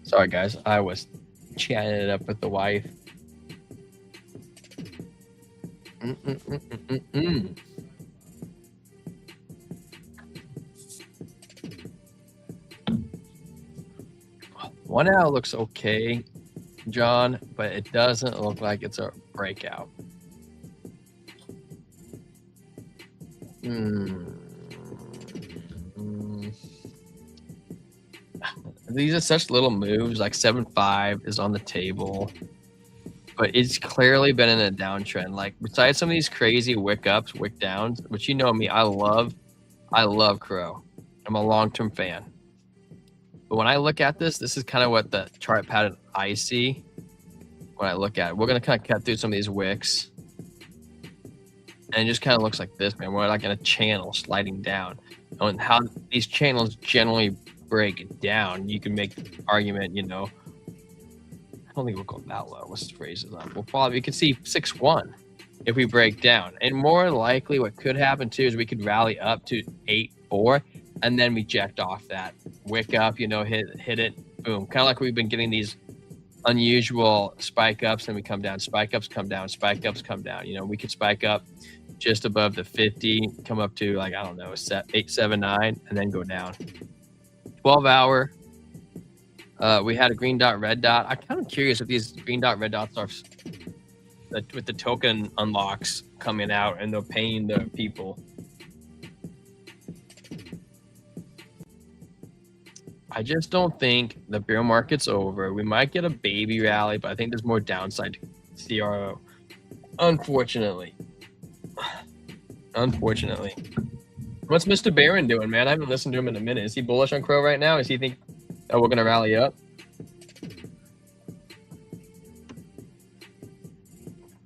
Sorry, guys. I was chatting it up with the wife. One hour looks okay, John, but it doesn't look like it's a breakout. These are such little moves, like 7.5 is on the table, but it's clearly been in a downtrend. Like besides some of these crazy wick ups, wick downs, which you know me, I love Crow. I'm a long-term fan. But when I look at this is kind of what the chart pattern I see when I look at it. We're going to kind of cut through some of these wicks. And it just kind of looks like this, man. We're like in a channel sliding down. And how these channels generally break it down, you can make the argument, you know, I don't think we'll go that low. Let's raise it up. We could see 6.1 if we break down. And more likely what could happen too is we could rally up to 8.4 and then we jacked off that wick up, you know, hit it, boom. Kind of like we've been getting these unusual spike ups and we come down, spike ups come down, spike ups come down. You know, we could spike up just above the 50, come up to like, I don't know, 879 and then go down. 12 hour. We had a green dot, red dot. I'm kind of curious if these green dot, red dots are with the token unlocks coming out and they're paying the people. I just don't think the bear market's over. We might get a baby rally, but I think there's more downside to CRO. Unfortunately. What's Mr. Barron doing, man? I haven't listened to him in a minute. Is he bullish on Crow right now? Does he think that we're going to rally up?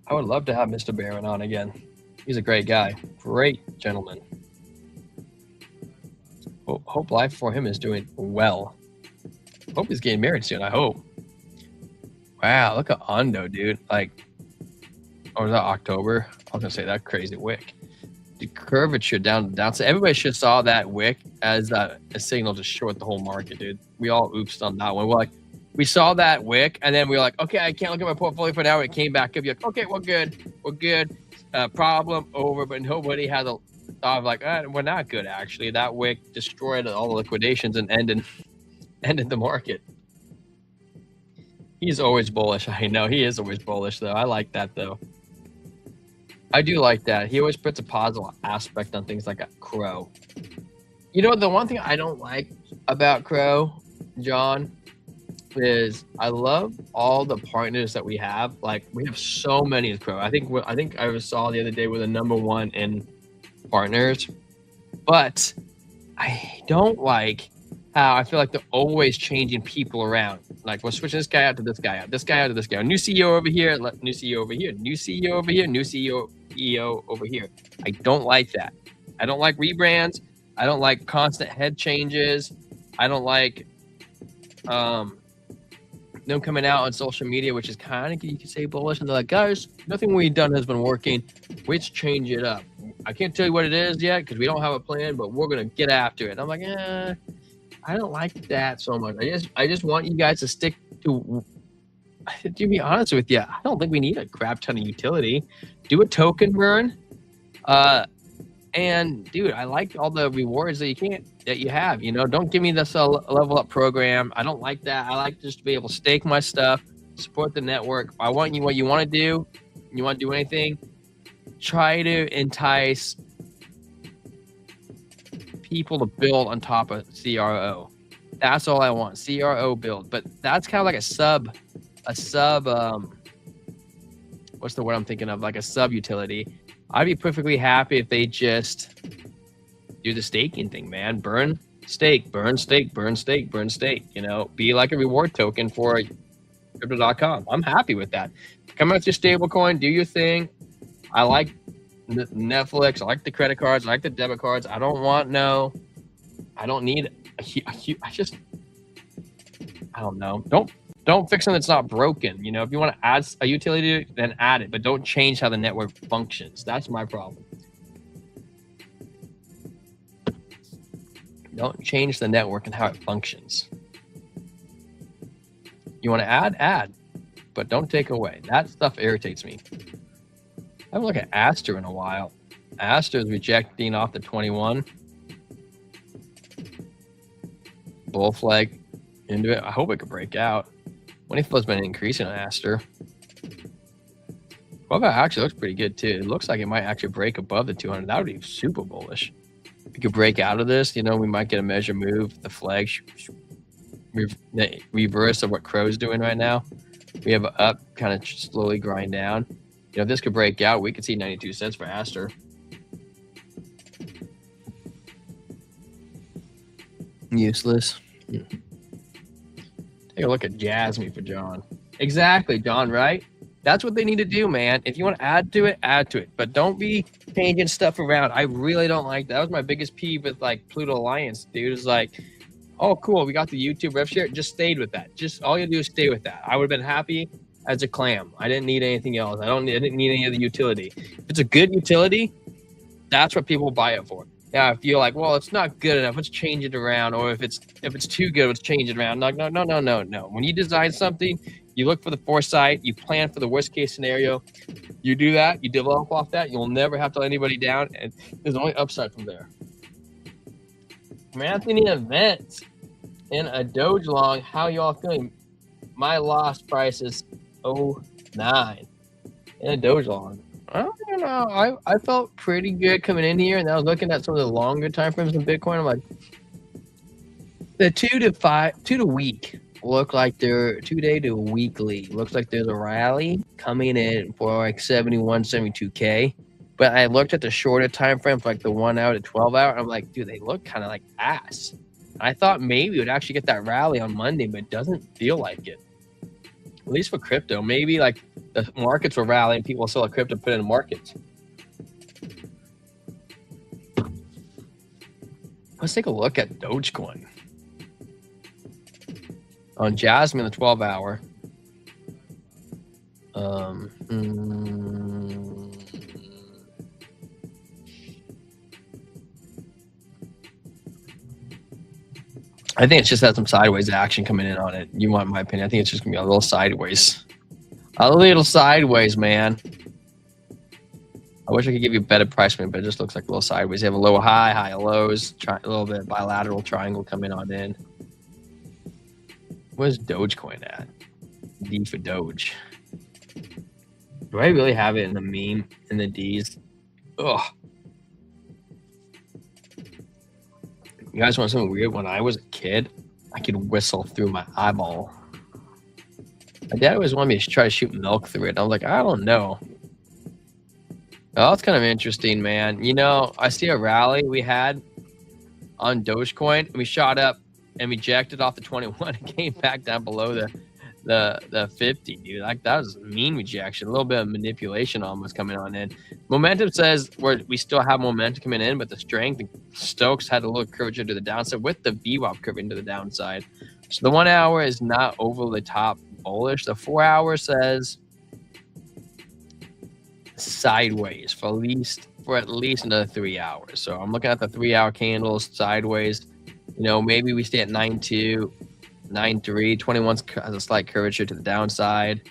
I would love to have Mr. Barron on again. He's a great guy. Great gentleman. Hope life for him is doing well. Hope he's getting married soon, I hope. Wow, look at Ondo, dude. Like, or was that October? I was going to say that crazy wick. The curvature down. So everybody should have saw that wick as a signal to short the whole market, dude. We all oopsed on that one. We're like, we saw that wick, and then we were like, okay, I can't look at my portfolio for now. It came back up. You're like, okay, we're good. Problem over. But nobody had a thought of like, we're not good actually. That wick destroyed all the liquidations and ended the market. He's always bullish. I know he is always bullish though. I like that though. I do like that. He always puts a positive aspect on things like a Crow. You know, the one thing I don't like about Crow, John, is I love all the partners that we have. Like we have so many with Crow. I think I saw the other day we're the #1 in partners, but I don't like how I feel like they're always changing people around. Like we'll switch this guy out to this guy out, this guy out to this guy. New CEO over here, new CEO over here, new CEO over here, new CEO over here. I don't like that. I don't like rebrands. I don't like constant head changes. I don't like them coming out on social media, which is kind of, you could say, bullish. And they're like, guys, nothing we've done has been working. Let's change it up. I can't tell you what it is yet because we don't have a plan, but we're going to get after it. And I'm like, I don't like that so much. I just want you guys to stick to be honest with you, I don't think we need a crap ton of utility. Do a token burn. And dude, I like all the rewards that you have. You know, don't give me this level up program. I don't like that. I like just to be able to stake my stuff, support the network. I want you what you want to do. You want to do anything, try to entice people to build on top of CRO. That's all I want. CRO build. But that's kind of like a sub what's the word I'm thinking of? Like a sub utility. I'd be perfectly happy if they just do the staking thing, man. Burn, stake, burn, stake, burn, stake, burn, stake. You know, be like a reward token for crypto.com. I'm happy with that. Come out with your stable coin, do your thing. I like Netflix. I like the credit cards. I like the debit cards. I don't need I don't know. Don't fix something that's not broken. You know, if you want to add a utility, then add it, but don't change how the network functions. That's my problem. Don't change the network and how it functions. You want to add, but don't take away. That stuff irritates me. I haven't looked at Aster in a while. Aster is rejecting off the 21. Bull flag into it. I hope it could break out. Money flow's been increasing on Aster. 12 hour actually looks pretty good too. It looks like it might actually break above the 200. That would be super bullish. If we could break out of this, you know, we might get a measure move. The flag the reverse of what Crow's doing right now. We have an up, kind of slowly grind down. You know, if this could break out, we could see 92 cents for Aster. Useless. Take a look at Jasmine for John. Exactly, John, right? That's what they need to do, man. If you want to add to it. But don't be changing stuff around. I really don't like that. That was my biggest peeve with like Pluto Alliance, dude. Is like, oh, cool, we got the YouTube rev share. Just stayed with that. Just all you do is stay with that. I would have been happy as a clam. I didn't need anything else. I didn't need any other utility. If it's a good utility, that's what people buy it for. Yeah, if you're like, well, it's not good enough, let's change it around. Or if it's too good, let's change it around. Like, no. When you design something, you look for the foresight, you plan for the worst case scenario. You do that, you develop off that, you'll never have to let anybody down, and there's only upside from there. Anthony event in a Doge long. How y'all feeling? My loss price is 09 in a Doge long. I don't know. I felt pretty good coming in here, and I was looking at some of the longer time frames in Bitcoin. I'm like, the 2 to week look like they're 2 day to weekly. Looks like there's a rally coming in for like 71, 72K. But I looked at the shorter time frames, like the 1 hour to 12 hour. And I'm like, dude, they look kind of like ass. I thought maybe it would actually get that rally on Monday, but it doesn't feel like it. At least for crypto. Maybe like the markets will rally and people will sell a crypto, put it in the markets. Let's take a look at Dogecoin. On Jasmine, the 12 hour. I think it's just had some sideways action coming in on it. You want my opinion? I think it's just gonna be a little sideways. A little sideways, man. I wish I could give you a better price point, but it just looks like a little sideways. You have a low high, high lows, a little bit bilateral triangle coming on in. Where's Dogecoin at? D for Doge. Do I really have it in the meme in the D's? Ugh. You guys want something weird? When I was a kid, I could whistle through my eyeball. My dad always wanted me to try to shoot milk through it. I was like, I don't know. Oh, that's kind of interesting, man. You know, I see a rally we had on Dogecoin, and we shot up and rejected off the 21 and came back down below the 50, dude. Like, that was a mean rejection. A little bit of manipulation almost coming on in. Momentum says we still have momentum coming in, but the strength, Stokes had a little curvature to the downside with the VWAP curving to the downside. So the 1 hour is not over the top bullish. The 4 hour says sideways for at least another 3 hours. So I'm looking at the 3 hour candles sideways. You know, maybe we stay at 9.2, 9.3. 21 has a slight curvature to the downside.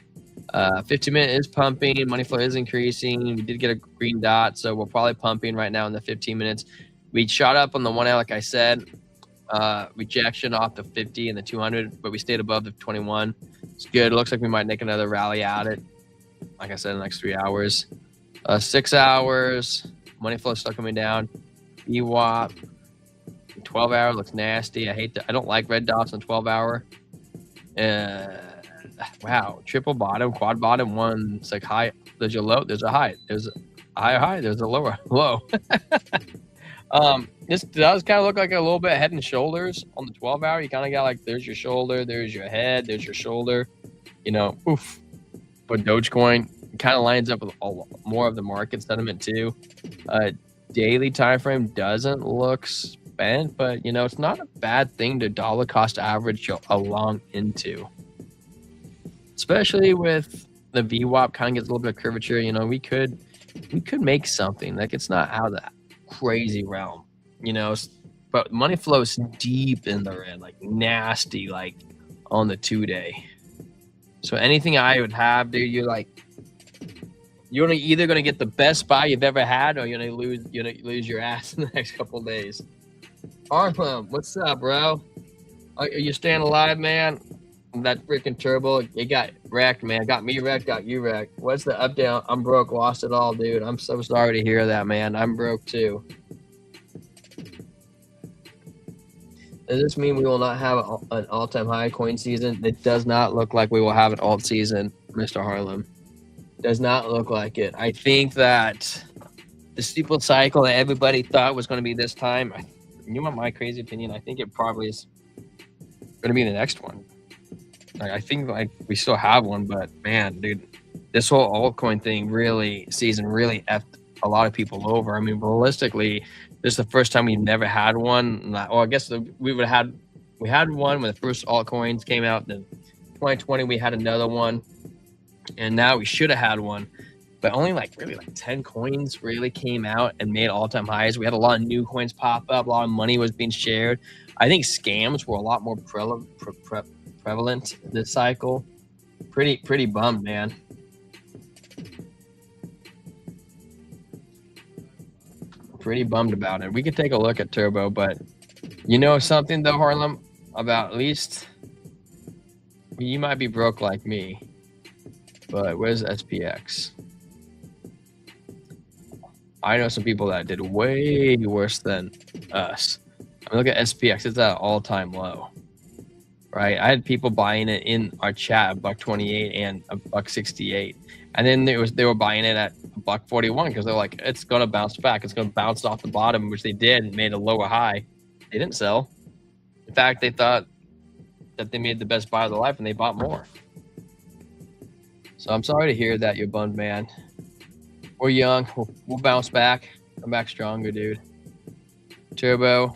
15-minute is pumping. Money flow is increasing. We did get a green dot, so we're probably pumping right now in the 15 minutes. We shot up on the 1 hour, like I said. Rejection off the 50 and the 200, but we stayed above the 21. It's good. It looks like we might make another rally at it. Like I said, in the next 3 hours. 6 hours. Money flow still coming down. VWAP. 12 hour looks nasty. I don't like red dots on 12 hour. Wow. Triple bottom, quad bottom, one. It's like high. There's your low. There's a high. There's a high. There's a lower low. This does kind of look like a little bit head and shoulders on the 12 hour. You kind of got like, there's your shoulder, there's your head, there's your shoulder, you know, oof. But Dogecoin kind of lines up with more of the market sentiment too. Daily time frame doesn't look spent, but you know, it's not a bad thing to dollar cost average along into, especially with the VWAP kind of gets a little bit of curvature. You know, we could make something. Like, it's not out of that crazy realm, you know, but money flows deep in the red, like nasty, like on the 2 day. So anything I would have, dude, you're either gonna get the best buy you've ever had, or you're gonna lose your ass in the next couple of days. Harlem, what's up, bro? Are you staying alive, man? That freaking turbo, it got wrecked, man. Got me wrecked, got you wrecked. What's the update? I'm broke, lost it all, dude. I'm so sorry to hear that, man. I'm broke too. Does this mean we will not have an all-time high coin season? It does not look like we will have an alt season, Mr. Harlem. Does not look like it. I think that the steeple cycle that everybody thought was going to be this time, you want my crazy opinion? I think it probably is going to be the next one. I think like we still have one, but man, dude, this whole altcoin thing season really effed a lot of people over. I mean, realistically, this is the first time we've never had one. Well, I guess we had one when the first altcoins came out. In 2020, we had another one, and now we should have had one, but only like 10 coins really came out and made all-time highs. We had a lot of new coins pop up. A lot of money was being shared. I think scams were a lot more prevalent this cycle. Pretty bummed, man. Pretty bummed about it. We could take a look at Turbo, but you know something though, Harlem, about at least you might be broke like me, but where's SPX? I know some people that did way worse than us. I mean, look at SPX. It's at an all-time low. Right, I had people buying it in our chat at $1.28 and $1.68, and then they were buying it at $1.41 because they're like, it's gonna bounce back, it's gonna bounce off the bottom, which they did, and made a lower high. They didn't sell. In fact, they thought that they made the best buy of their life, and they bought more. So I'm sorry to hear that you're bummed, man. We're young. We'll bounce back. Come back stronger, dude. Turbo,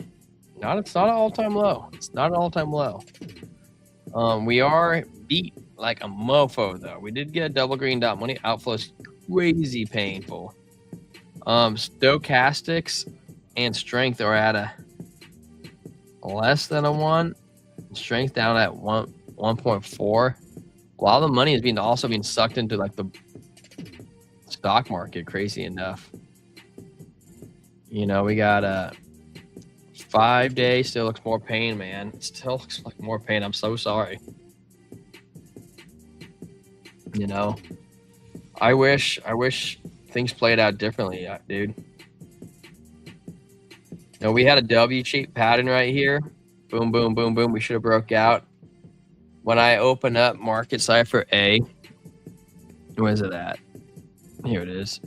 it's not an all-time low. It's not an all-time low. We are beat like a mofo though. We did get a double green dot. Money outflow is crazy painful. Stochastics and strength are at a less than a 1. Strength down at 1.4. A lot of the money is also being sucked into like the stock market. Crazy enough. You know, we got a 5 day still looks more pain, man. It still looks like more pain. I'm so sorry. You know, I wish things played out differently, dude. You know, we had a W shape pattern right here. Boom, boom, boom, boom. We should have broke out. When I open up market cipher A, where is it at? Here it is.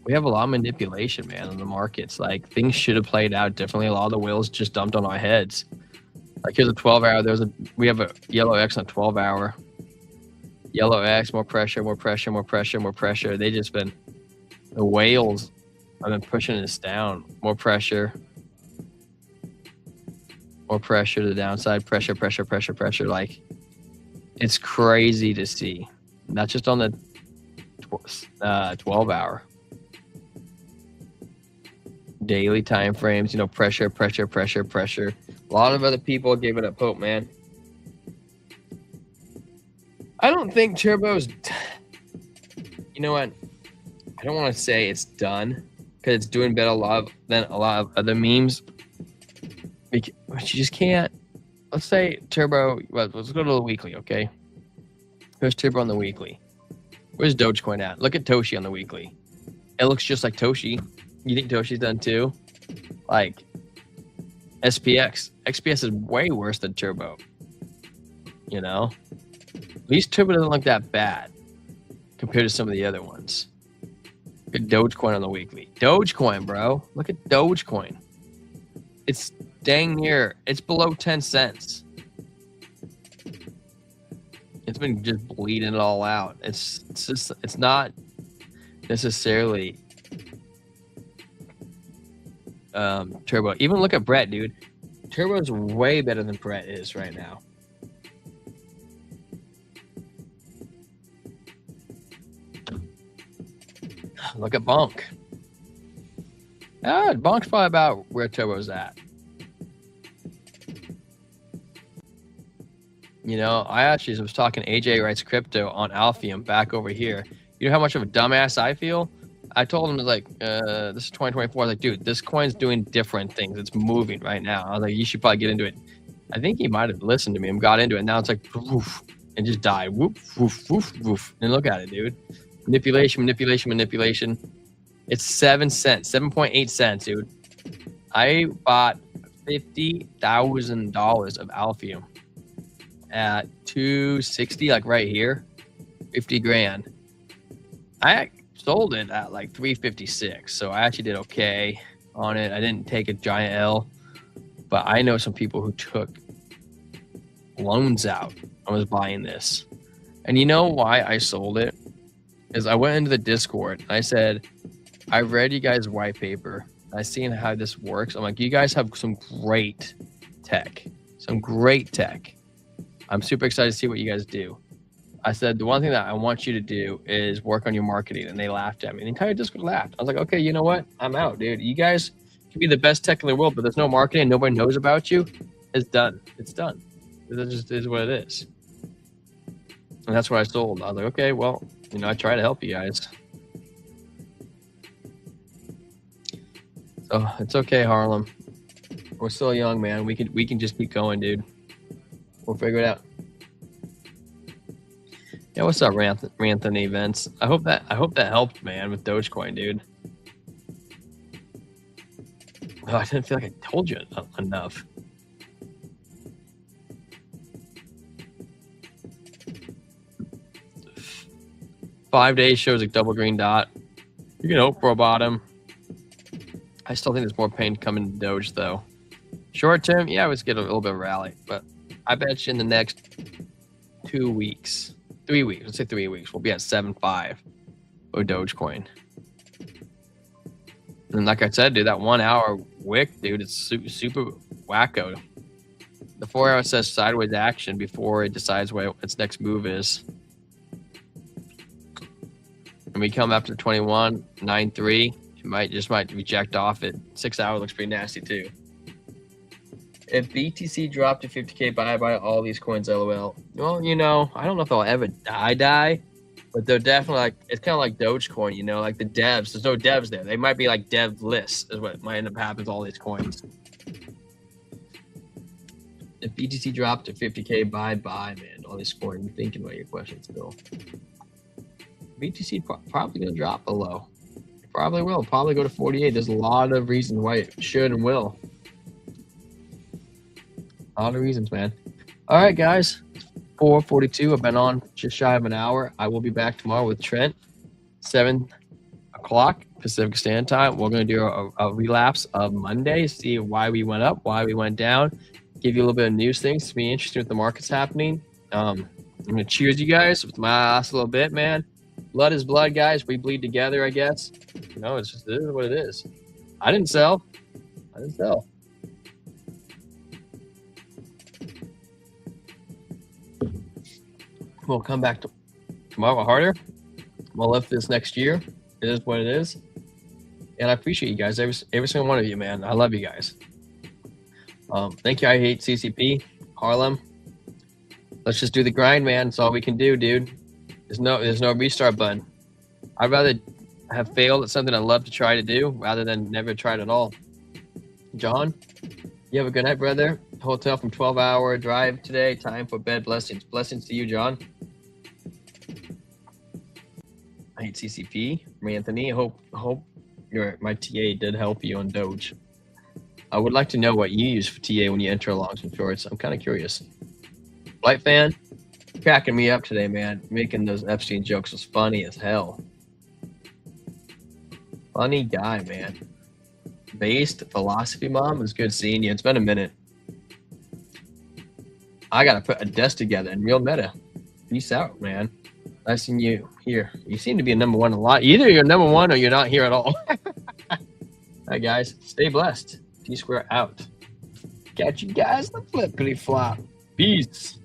We have a lot of manipulation, man, in the markets. Like, things should have played out differently. A lot of the wheels just dumped on our heads. Like, here's a 12-hour. We have a yellow X on 12-hour. Yellow X, more pressure, more pressure, more pressure, more pressure. They just been, the whales have been pushing us down. More pressure. More pressure to the downside. Pressure, pressure, pressure, pressure. Like, it's crazy to see. Not just on the 12-hour. Daily time frames, you know, pressure, pressure, pressure, pressure. A lot of other people gave it up hope, man. I don't think Turbo's, you know what? I don't want to say it's done because it's doing better than a lot of other memes. But you just can't. Let's say Turbo. Well, let's go to the weekly, okay? Where's Turbo on the weekly? Where's Dogecoin at? Look at Toshi on the weekly. It looks just like Toshi. You think Toshi's done too? Like SPX. XPS is way worse than Turbo. You know? At least Turbo doesn't look that bad compared to some of the other ones. Look at Dogecoin on the weekly. Dogecoin, bro. Look at Dogecoin. It's dang near. It's below 10 cents. It's been just bleeding it all out. It's not necessarily Turbo. Even look at Brett, dude. Turbo's way better than Brett is right now. Look at Bonk. Bonk's probably about where Turbo's at. You know, I actually was talking AJ Writes Crypto on Alphium back over here. You know how much of a dumbass I feel? I told him, like, this is 2024. I was like, dude, this coin's doing different things. It's moving right now. I was like, you should probably get into it. I think he might have listened to me and got into it. Now it's like, woof, and just died. Whoop, woof, woof, woof. And look at it, dude. Manipulation, manipulation, manipulation. It's 7 cents, 7.8 cents, dude. I bought $50,000 of Alphium at 260, like right here, 50 grand. I sold it at like 356, so I actually did okay on it. I didn't take a giant L, but I know some people who took loans out. I was buying this, and you know why I sold it? Is I went into the Discord and I said, I read you guys' white paper. I seen how this works. I'm like, you guys have some great tech, some great tech. I'm super excited to see what you guys do. I said, the one thing that I want you to do is work on your marketing. And they laughed at me. The entire Discord laughed. I was like, okay, you know what? I'm out, dude. You guys can be the best tech in the world, but there's no marketing. Nobody knows about you. It's done. It's done. It just is what it is. And that's what I sold. I was like, okay, well, you know, I try to help you guys. So it's okay, Harlem. We're still young, man. We can just keep going, dude. We'll figure it out. Yeah, what's up, Ranthony Events? I hope that helped, man, with Dogecoin, dude. Oh, I didn't feel like I told you enough. Five days shows a double green dot. You can hope for a bottom. I still think there's more pain coming to Doge, though. Short term, yeah, let's get a little bit of rally, but I bet you in the next 2 weeks, 3 weeks, let's say 3 weeks, we'll be at 7.5 with Dogecoin. And like I said, dude, that 1 hour wick, dude, it's super wacko. The 4 hour says sideways action before it decides what its next move is. And we come up to 21, 9.3. It might reject off it. 6 hours looks pretty nasty too. If BTC dropped to 50K, buy all these coins, LOL. Well, you know, I don't know if they'll ever die, but they're definitely like, it's kind of like Dogecoin, you know, like the devs. There's no devs there. They might be like dev lists is what might end up happening to all these coins. If BTC dropped to 50K. Bye, man. All this scoring. You thinking about your questions, Bill? BTC probably gonna drop below. Probably will. Probably go to 48. There's a lot of reasons why it should and will. A lot of reasons, man. All right, guys. 4:42. I've been on just shy of an hour. I will be back tomorrow with Trent. 7 o'clock Pacific Standard Time. We're going to do a relapse of Monday, see why we went up, why we went down, give you a little bit of news things to be interested with the markets happening. I'm going to cheers you guys with my ass a little bit, man. Blood is blood, guys. We bleed together, I guess. You know, it's just, this is what it is. I didn't sell. We'll come back tomorrow harder. We'll lift this next year. It is what it is. And I appreciate you guys, every single one of you, man. I love you guys. Thank you. I hate CCP, Harlem. Let's just do the grind, man. That's all we can do, dude. There's no restart button. I'd rather have failed at something I love to try to do rather than never tried at all. John, you have a good night, brother. Hotel from 12-hour drive today. Time for bed. Blessings. Blessings to you, John. I hate CCP. Anthony, I hope my TA did help you on Doge. I would like to know what you use for TA when you enter longs and shorts. I'm kind of curious. Flight fan, cracking me up today, man. Making those Epstein jokes was funny as hell. Funny guy, man. Based philosophy mom, it was good seeing you. It's been a minute. I gotta put a desk together in real meta. Peace out, man. Nice seeing you here. You seem to be a number one a lot. Either you're number one or you're not here at all. All right, guys. Stay blessed. T-Square out. Catch you guys on the flippity flop. Peace.